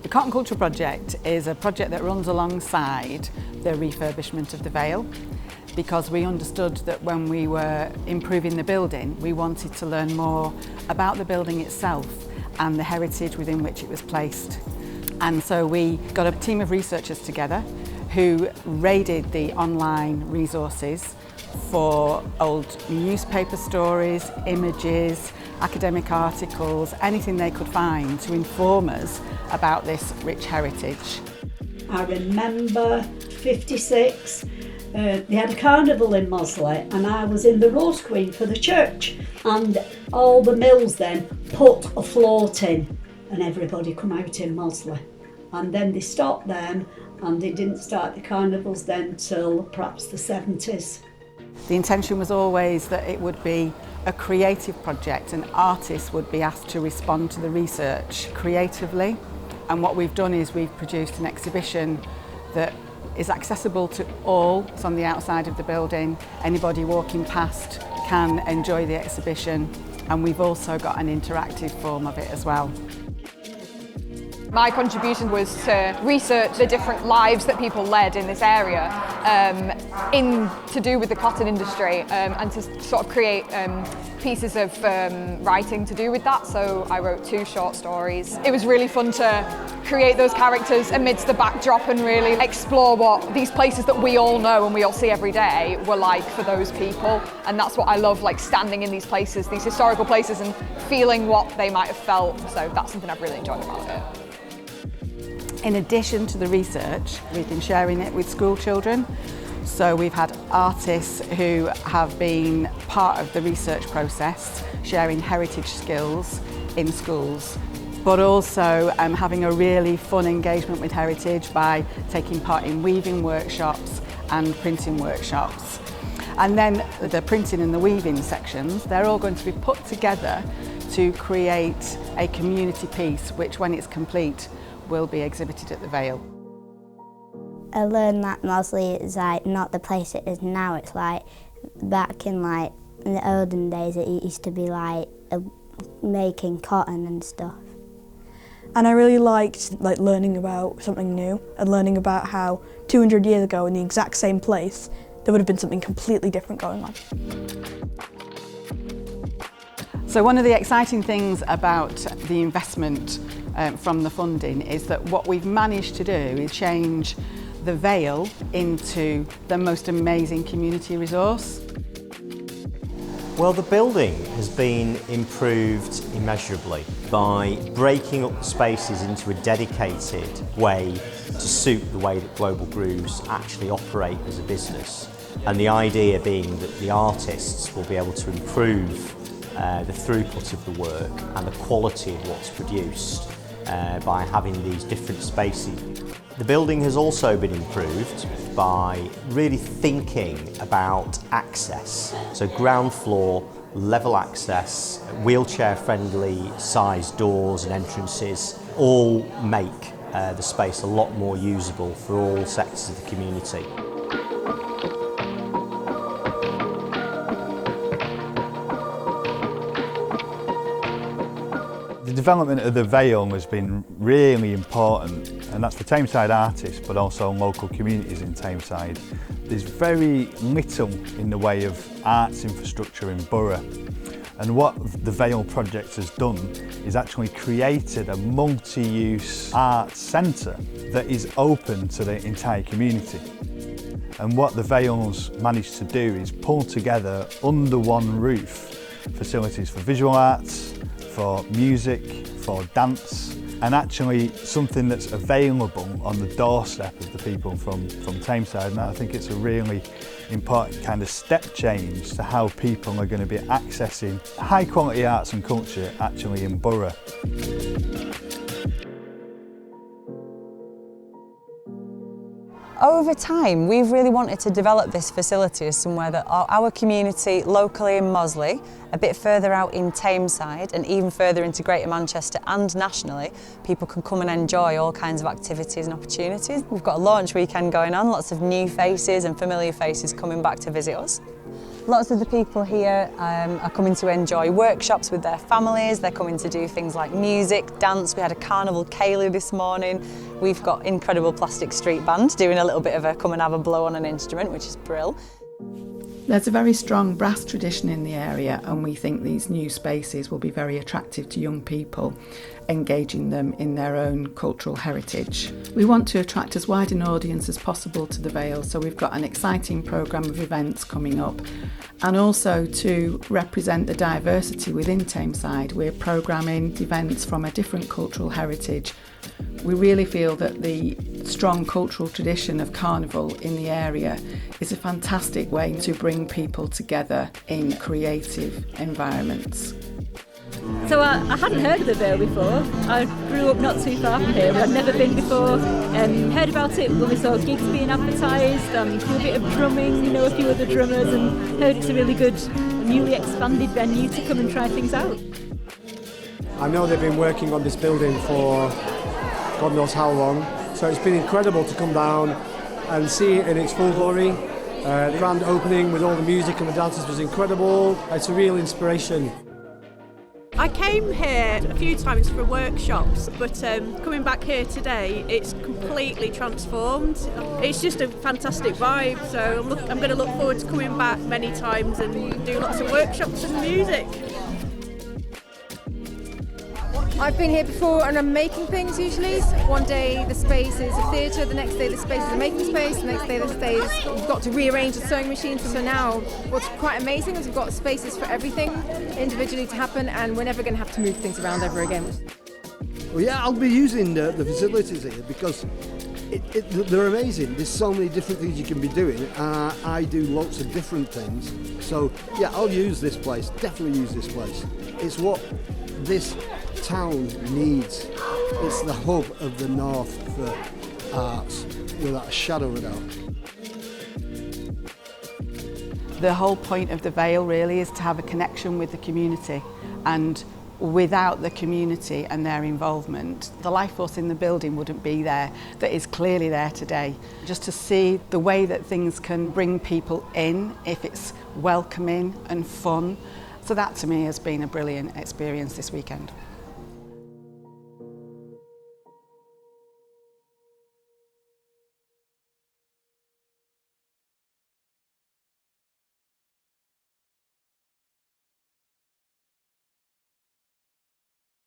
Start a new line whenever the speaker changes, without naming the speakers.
The Cotton Culture Project is a project that runs alongside the refurbishment of the Vale, because we understood that when we were improving the building, we wanted to learn more about the building itself and the heritage within which it was placed. And so we got a team of researchers together who raided the online resources for old newspaper stories, images, academic articles, anything they could find to inform us about this rich heritage.
I remember 56, they had a carnival in Mosley and I was in the Rose Queen for the church, and all the mills then put a float in and everybody come out in Mosley, and then they stopped then and they didn't start the carnivals then till perhaps the 70s.
The intention was always that it would be a creative project and artists would be asked to respond to the research creatively, and what we've done is we've produced an exhibition that is accessible to all. It's on the outside of the building. Anybody walking past can enjoy the exhibition, and we've also got an interactive form of it as well.
My contribution was to research the different lives that people led in this area to do with the cotton industry, and to sort of create pieces of writing to do with that. So I wrote 2 short stories. It was really fun to create those characters amidst the backdrop and really explore what these places that we all know and we all see every day were like for those people. And that's what I love, like standing in these places, these historical places, and feeling what they might have felt. So that's something I've really enjoyed about it.
In addition to the research, we've been sharing it with school children. So we've had artists who have been part of the research process, sharing heritage skills in schools, but also having a really fun engagement with heritage by taking part in weaving workshops and printing workshops. And then the printing and the weaving sections, they're all going to be put together to create a community piece, which when it's complete, will be exhibited at the Vale.
I learned that Mosley is like not the place it is now. It's like back in the olden days, it used to be like making cotton and stuff.
And I really liked learning about something new and learning about how 200 years ago in the exact same place there would have been something completely different going on.
So one of the exciting things about the investment from the funding is that what we've managed to do is change the Vale into the most amazing community resource.
Well, the building has been improved immeasurably by breaking up the spaces into a dedicated way to suit the way that Global Grooves actually operate as a business. And the idea being that the artists will be able to improve the throughput of the work and the quality of what's produced by having these different spaces. The building has also been improved by really thinking about access. So ground floor, level access, wheelchair-friendly sized doors and entrances all make the space a lot more usable for all sectors of the community.
The development of the Vale has been really important, and that's for Tameside artists but also local communities in Tameside. There's very little in the way of arts infrastructure in Borough, and what the Vale project has done is actually created a multi-use arts centre that is open to the entire community. And what the Vale's managed to do is pull together under one roof facilities for visual arts, for music, for dance, and actually something that's available on the doorstep of the people from Tameside. And I think it's a really important kind of step change to how people are going to be accessing high quality arts and culture actually in Borough.
Over time, we've really wanted to develop this facility as somewhere that our community locally in Mosley, a bit further out in Tameside and even further into Greater Manchester and nationally, people can come and enjoy all kinds of activities and opportunities. We've got a launch weekend going on, lots of new faces and familiar faces coming back to visit us. Lots of the people here are coming to enjoy workshops with their families. They're coming to do things like music, dance. We had a carnival ceilidh this morning. We've got incredible plastic street band doing a little bit of a come and have a blow on an instrument, which is brill.
There's a very strong brass tradition in the area, and we think these new spaces will be very attractive to young people, engaging them in their own cultural heritage. We want to attract as wide an audience as possible to the Vale, so we've got an exciting programme of events coming up. And also to represent the diversity within Tameside, we're programming events from a different cultural heritage. We really feel that the strong cultural tradition of carnival in the area is a fantastic way to bring people together in creative environments.
So I hadn't heard of the Vale before. I grew up not too far from here, but I'd never been before. Heard about it when we saw gigs being advertised, and a bit of drumming, a few other drummers, and heard it's a really good, newly expanded venue to come and try things out.
I know they've been working on this building for God knows how long, so it's been incredible to come down and see it in its full glory. The grand opening with all the music and the dances was incredible. It's a real inspiration.
I came here a few times for workshops, but coming back here today, it's completely transformed. It's just a fantastic vibe, so I'm going to look forward to coming back many times and do lots of workshops and music.
I've been here before and I'm making things usually. One day the space is a theatre, the next day the space is a making space, the next day we've got to rearrange the sewing machine. So now what's quite amazing is we've got spaces for everything individually to happen, and we're never going to have to move things around ever again.
Well, yeah, I'll be using the facilities here because they're amazing. There's so many different things you can be doing. I do lots of different things. So yeah, I'll use this place, definitely use this place. It's what this town needs. It's the hub of the north for arts, without a shadow of a doubt.
The whole point of the Vale really is to have a connection with the community, and without the community and their involvement, the life force in the building wouldn't be there, that is clearly there today. Just to see the way that things can bring people in if it's welcoming and fun. So that to me has been a brilliant experience this weekend.